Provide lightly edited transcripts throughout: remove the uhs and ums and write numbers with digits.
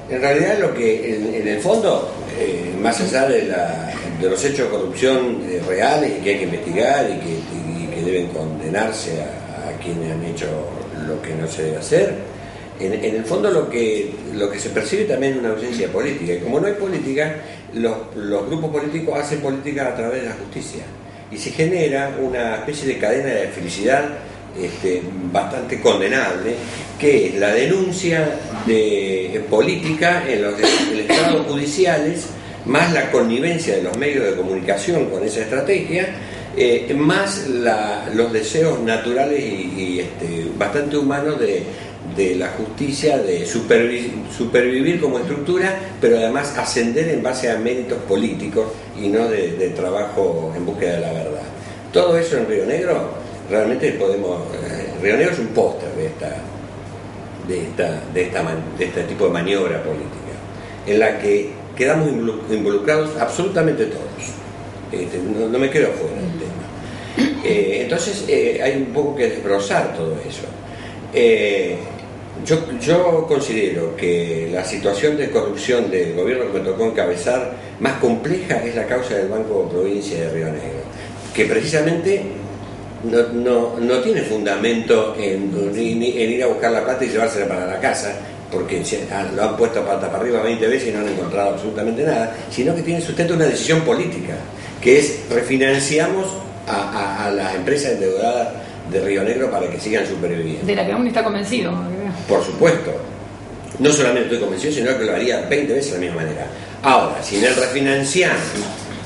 En realidad lo que en el fondo, más allá de los hechos de corrupción reales y que hay que investigar y que deben condenarse a quienes han hecho lo que no se debe hacer, en el fondo lo que se percibe también es una ausencia política, y como no hay política, los grupos políticos hacen política a través de la justicia y se genera una especie de cadena de felicidad bastante condenable, que es la denuncia de política en los estados judiciales, más la connivencia de los medios de comunicación con esa estrategia, más los deseos naturales y bastante humanos de la justicia, de supervivir como estructura, pero además ascender en base a méritos políticos y no de trabajo en búsqueda de la verdad. Todo eso en Río Negro realmente Río Negro es un póster de este tipo de maniobra política, en la que quedamos involucrados absolutamente todos. No me quedo fuera del tema. Entonces hay un poco que desbrozar todo eso. Yo considero que la situación de corrupción del gobierno que me tocó encabezar más compleja es la causa del Banco Provincia de Río Negro, que precisamente no tiene fundamento en ir a buscar la plata y llevársela para la casa, porque lo han puesto pata para arriba 20 veces y no han encontrado absolutamente nada, sino que tiene sustento una decisión política, que es refinanciamos a las empresas endeudadas de Río Negro para que sigan superviviendo. De la que aún está convencido. Por supuesto. No solamente estoy convencido, sino que lo haría 20 veces de la misma manera. Ahora, si en el refinanciar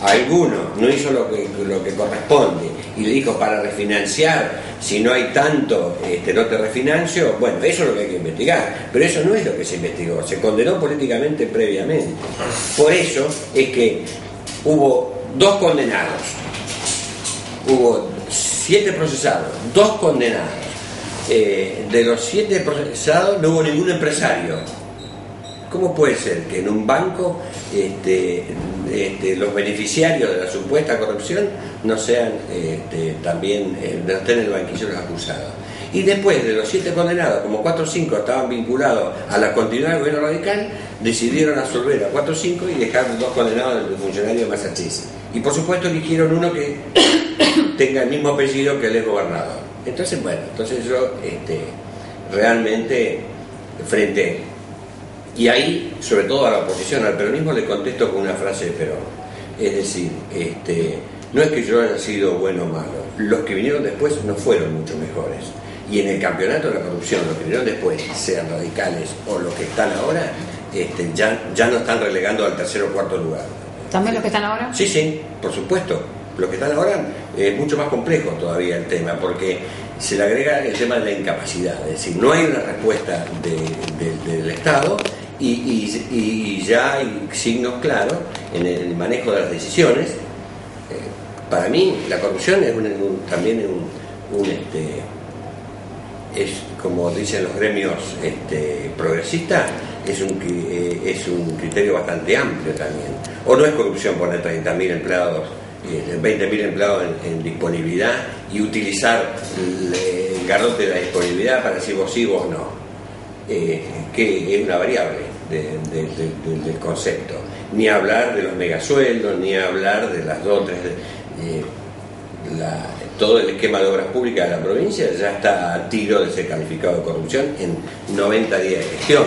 alguno no hizo lo que corresponde y le dijo, para refinanciar, si no hay tanto, no te refinancio, bueno, eso es lo que hay que investigar, pero eso no es lo que se investigó, se condenó políticamente previamente. Por eso es que hubo 2 condenados, hubo 7 procesados, 2 condenados. De los 7 procesados no hubo ningún empresario. ¿Cómo puede ser que en un banco los beneficiarios de la supuesta corrupción no sean también no estén en el banquillo de los acusados? Y después de los 7 condenados, como 4 o 5 estaban vinculados a la continuidad del gobierno radical, decidieron absolver a 4 o 5 y dejar 2 condenados del funcionario de Massachusetts. Y por supuesto eligieron uno que tenga el mismo apellido que el ex gobernador. Entonces yo realmente y ahí, sobre todo a la oposición, al peronismo, le contesto con una frase de Perón. Es decir, no es que yo haya sido bueno o malo, los que vinieron después no fueron mucho mejores. Y en el campeonato de la corrupción, los que vinieron después, sean radicales o los que están ahora, ya no están relegando al 3º o 4º lugar. ¿También los que están ahora? Sí, por supuesto. Los que están ahora es mucho más complejo todavía el tema, porque se le agrega el tema de la incapacidad. Es decir, no hay una respuesta del Estado y ya hay signos claros en el manejo de las decisiones. Para mí la corrupción es también es, como dicen los gremios progresistas, es un criterio bastante amplio también. O no es corrupción poner 30.000 empleados, 20.000 empleados en disponibilidad y utilizar el garrote de la disponibilidad para decir vos sí, vos no, que es una variable del concepto. Ni hablar de los megasueldos, ni hablar de las dotes, todo el esquema de obras públicas de la provincia ya está a tiro de ser calificado de corrupción en 90 días de gestión,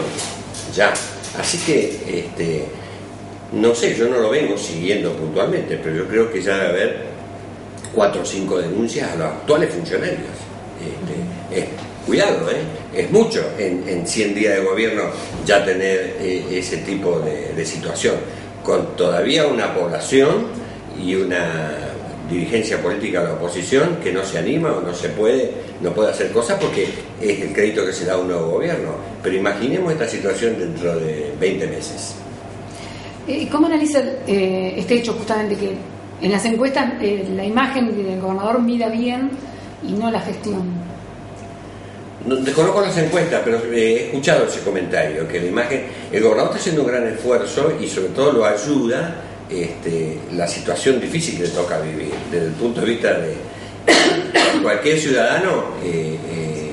ya. Así que no sé, yo no lo vengo siguiendo puntualmente, pero yo creo que ya debe haber 4 o 5 denuncias a los actuales funcionarios. Cuidado, es mucho en 100 días de gobierno ya tener ese tipo de situación, con todavía una población y una dirigencia política de la oposición que no se anima o no puede hacer cosas porque es el crédito que se da a un nuevo gobierno. Pero imaginemos esta situación dentro de 20 meses. ¿Cómo analiza este hecho justamente que en las encuestas la imagen del gobernador mira bien y no la gestión? No, desconozco las encuestas, pero he escuchado ese comentario, que la imagen, el gobernador está haciendo un gran esfuerzo y sobre todo lo ayuda la situación difícil que le toca vivir. Desde el punto de vista de cualquier ciudadano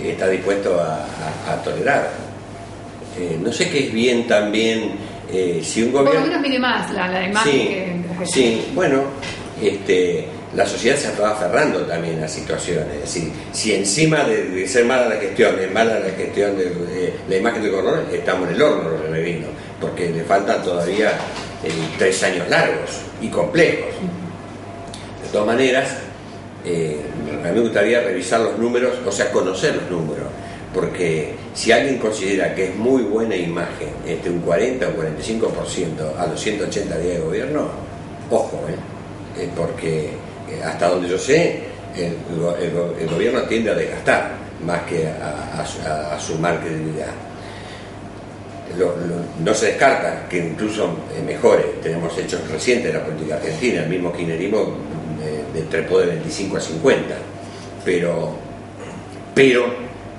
está dispuesto a tolerar. no sé qué es bien también, si un gobierno... Por lo menos mire más la imagen sí, que... Sí, bueno, la sociedad se va aferrando también a situaciones. Es decir, si encima de ser mala la gestión, es mala la gestión de la imagen del gobernador, estamos en el horno los rionegrinos, porque le faltan todavía 3 años largos y complejos. De todas maneras, a mí me gustaría revisar los números, o sea, conocer los números, porque si alguien considera que es muy buena imagen un 40 o 45% a los 180 días de gobierno, ojo, porque hasta donde yo sé, el gobierno tiende a desgastar más que a sumar credibilidad. No se descarta que incluso mejore. Tenemos hechos recientes de la política argentina, el mismo kirchnerismo trepó de 25 a 50, pero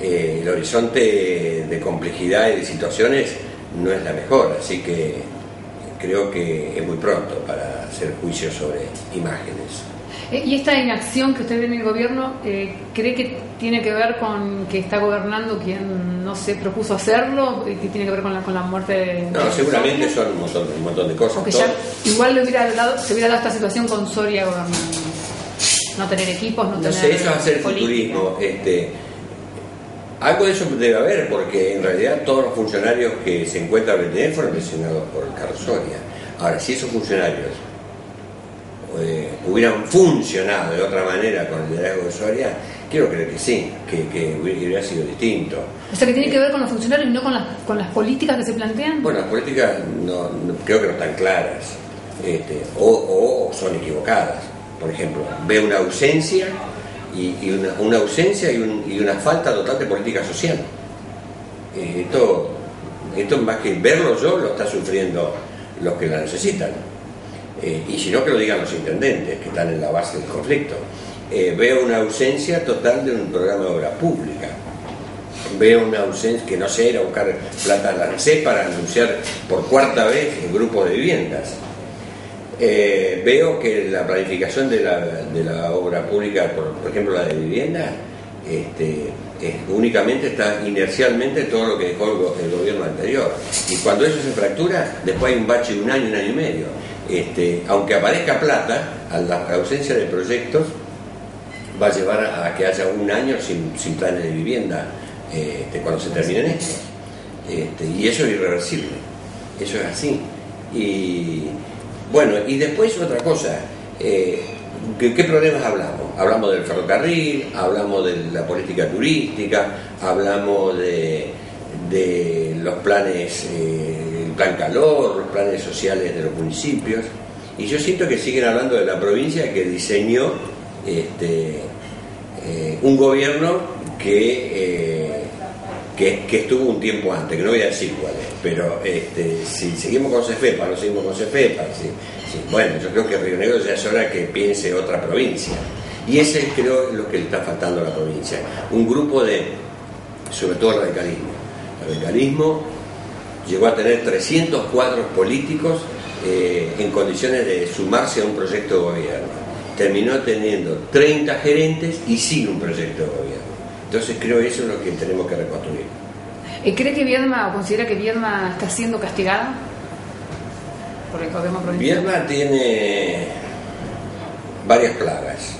el horizonte de complejidad y de situaciones no es la mejor, así que creo que es muy pronto para hacer juicios sobre imágenes. ¿Y esta inacción que usted ve en el gobierno, cree que tiene que ver con que está gobernando quien no se propuso hacerlo? ¿Que tiene que ver con la muerte de... No, seguramente son un montón de cosas. O que ya igual se hubiera dado esta situación con Soria gobernando. No tener equipos, no tener... No sé, eso va a ser futurismo. Algo de eso debe haber, porque en realidad todos los funcionarios que se encuentran en el TN fueron mencionados por Carlos Soria. Ahora, si esos funcionarios hubieran funcionado de otra manera con el liderazgo de Soria, quiero creer que sí, que hubiera sido distinto. O sea, que tiene que ver con los funcionarios y no con las políticas que se plantean. Bueno, las políticas creo que no están claras, o son equivocadas. Por ejemplo, veo una ausencia y una ausencia y una falta total de política social. Esto más que verlo yo, lo está sufriendo los que la necesitan. Y si no, que lo digan los intendentes, que están en la base del conflicto. Veo una ausencia total de un programa de obra pública. Veo una ausencia, que no sé, ir a buscar plata a la ANSES para anunciar por 4ª vez el grupo de viviendas. Veo que la planificación de la obra pública, por ejemplo la de vivienda, únicamente está inercialmente todo lo que dejó el gobierno anterior, y cuando eso se fractura, después hay un bache de un año y medio. Aunque aparezca plata, a la ausencia de proyectos va a llevar a que haya un año sin planes de vivienda cuando se terminen estos, y eso es irreversible, eso es así. Y bueno, y después otra cosa, ¿qué problemas hablamos? Hablamos del ferrocarril, hablamos de la política turística, hablamos de los planes, el plan calor, los planes sociales de los municipios, y yo siento que siguen hablando de la provincia que diseñó un gobierno que estuvo un tiempo antes, que no voy a decir cuál es, pero si seguimos con CEFEPA, no seguimos con CEFEPA, bueno, yo creo que Río Negro ya es hora que piense otra provincia, y ese creo es lo que le está faltando a la provincia, un grupo sobre todo el radicalismo llegó a tener 300 cuadros políticos en condiciones de sumarse a un proyecto de gobierno, terminó teniendo 30 gerentes y sigue un proyecto de gobierno. Entonces creo que eso es lo que tenemos que reconstruir. ¿Cree que Viedma, o considera que Viedma está siendo castigada por el gobierno provincial? Viedma tiene varias plagas.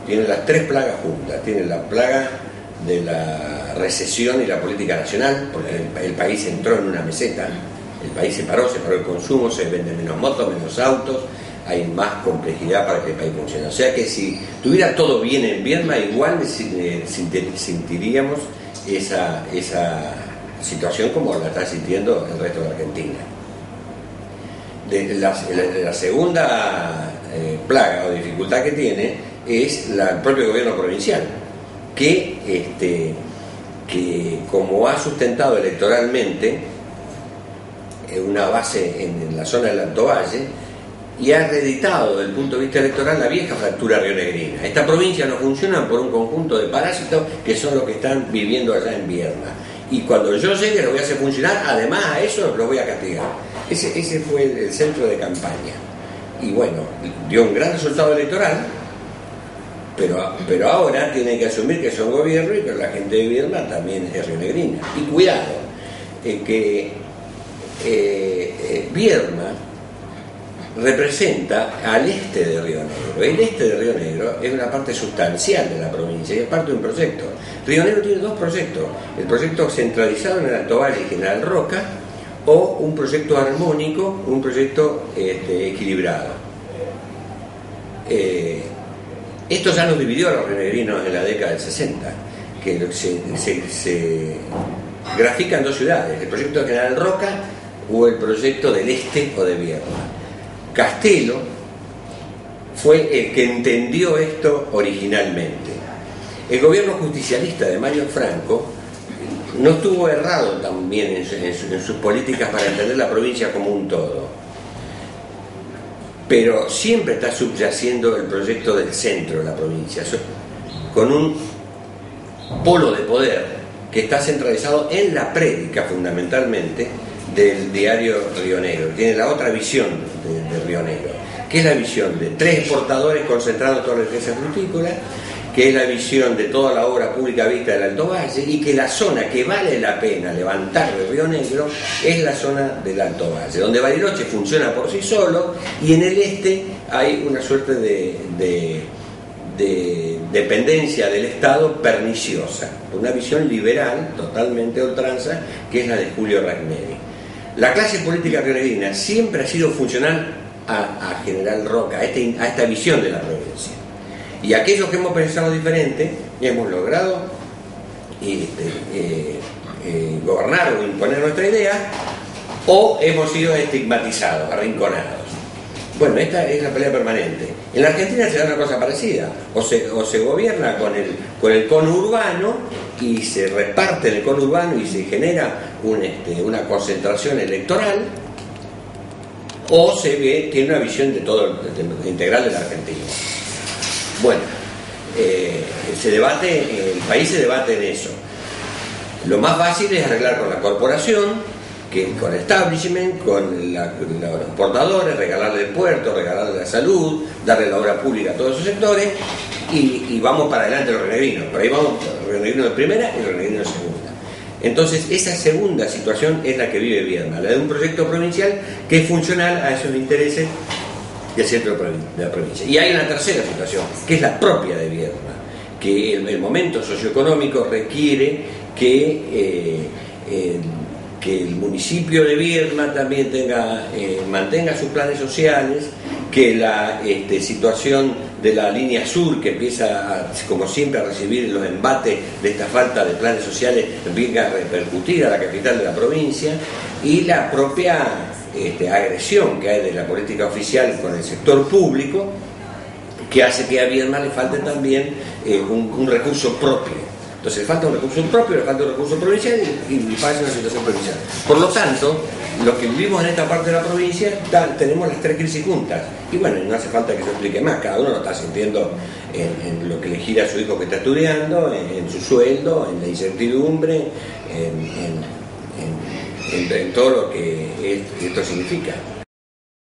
Tiene las 3 plagas juntas. Tiene la plaga de la recesión y la política nacional, porque el país entró en una meseta. El país se paró el consumo, se venden menos motos, menos autos, hay más complejidad para que el país funcione. O sea que si tuviera todo bien en Viedma, igual sentiríamos esa situación como la está sintiendo el resto de Argentina. La segunda plaga o dificultad que tiene es el propio gobierno provincial, que como ha sustentado electoralmente una base en la zona del Alto Valle, y ha reeditado desde el punto de vista electoral la vieja fractura rionegrina. Esta provincia no funciona por un conjunto de parásitos que son los que están viviendo allá en Viedma, y cuando yo llegue lo voy a hacer funcionar, además a eso lo voy a castigar. Ese fue el centro de campaña, y bueno, dio un gran resultado electoral, pero ahora tienen que asumir que son gobierno y que la gente de Viedma también es rionegrina. Y cuidado, que Viedma representa al este de Río Negro. El este de Río Negro es una parte sustancial de la provincia y es parte de un proyecto. Río Negro tiene dos proyectos: el proyecto centralizado en el Alto Valle y General Roca, o un proyecto armónico, un proyecto equilibrado. Esto ya nos dividió a los rionegrinos en la década del 60, que se grafican dos ciudades: el proyecto de General Roca o el proyecto del este o de Viedma. Castelo fue el que entendió esto originalmente. El gobierno justicialista de Mario Franco no estuvo errado también en sus políticas para entender la provincia como un todo, pero siempre está subyaciendo el proyecto del centro de la provincia, con un polo de poder que está centralizado en la prédica fundamentalmente del diario Río Negro. Tiene la otra visión de Río Negro, que es la visión de tres exportadores concentrados en toda la riqueza frutícola, que es la visión de toda la obra pública vista del Alto Valle, y que la zona que vale la pena levantar de Río Negro es la zona del Alto Valle, donde Bariloche funciona por sí solo, y en el este hay una suerte de dependencia del Estado perniciosa, una visión liberal totalmente a ultranza, que es la de Julio Ragneri. La clase política rionegrina siempre ha sido funcional a General Roca, a esta visión de la provincia. Y aquellos que hemos pensado diferente hemos logrado gobernar o imponer nuestra idea, o hemos sido estigmatizados, arrinconados. Bueno, esta es la pelea permanente. En la Argentina se da una cosa parecida: o se gobierna con el conurbano y se reparte el conurbano y se genera una concentración electoral, o tiene una visión integral de la Argentina. Bueno, el país se debate en eso. Lo más fácil es arreglar con la corporación, con el establishment, con los portadores, regalarle el puerto, regalarle la salud, darle la obra pública a todos esos sectores, y vamos para adelante los rionegrinos. Por ahí vamos, los rionegrinos de primera y los rionegrinos de segunda. Entonces, esa segunda situación es la que vive Viedma, la de un proyecto provincial que es funcional a esos intereses del centro de la provincia. Y hay una tercera situación, que es la propia de Viedma, que el momento socioeconómico requiere que el municipio de Viedma también mantenga sus planes sociales, que la situación de la línea sur, que empieza como siempre a recibir los embates de esta falta de planes sociales, venga a repercutir a la capital de la provincia, y la propia agresión que hay de la política oficial con el sector público, que hace que a Viedma le falte también un recurso propio. Entonces le falta un recurso propio, le falta un recurso provincial y pasa una situación provincial. Por lo tanto, los que vivimos en esta parte de la provincia tenemos las tres crisis juntas. Y bueno, no hace falta que se explique más, cada uno lo está sintiendo en lo que le gira a su hijo que está estudiando, en su sueldo, en la incertidumbre, en todo lo que esto significa.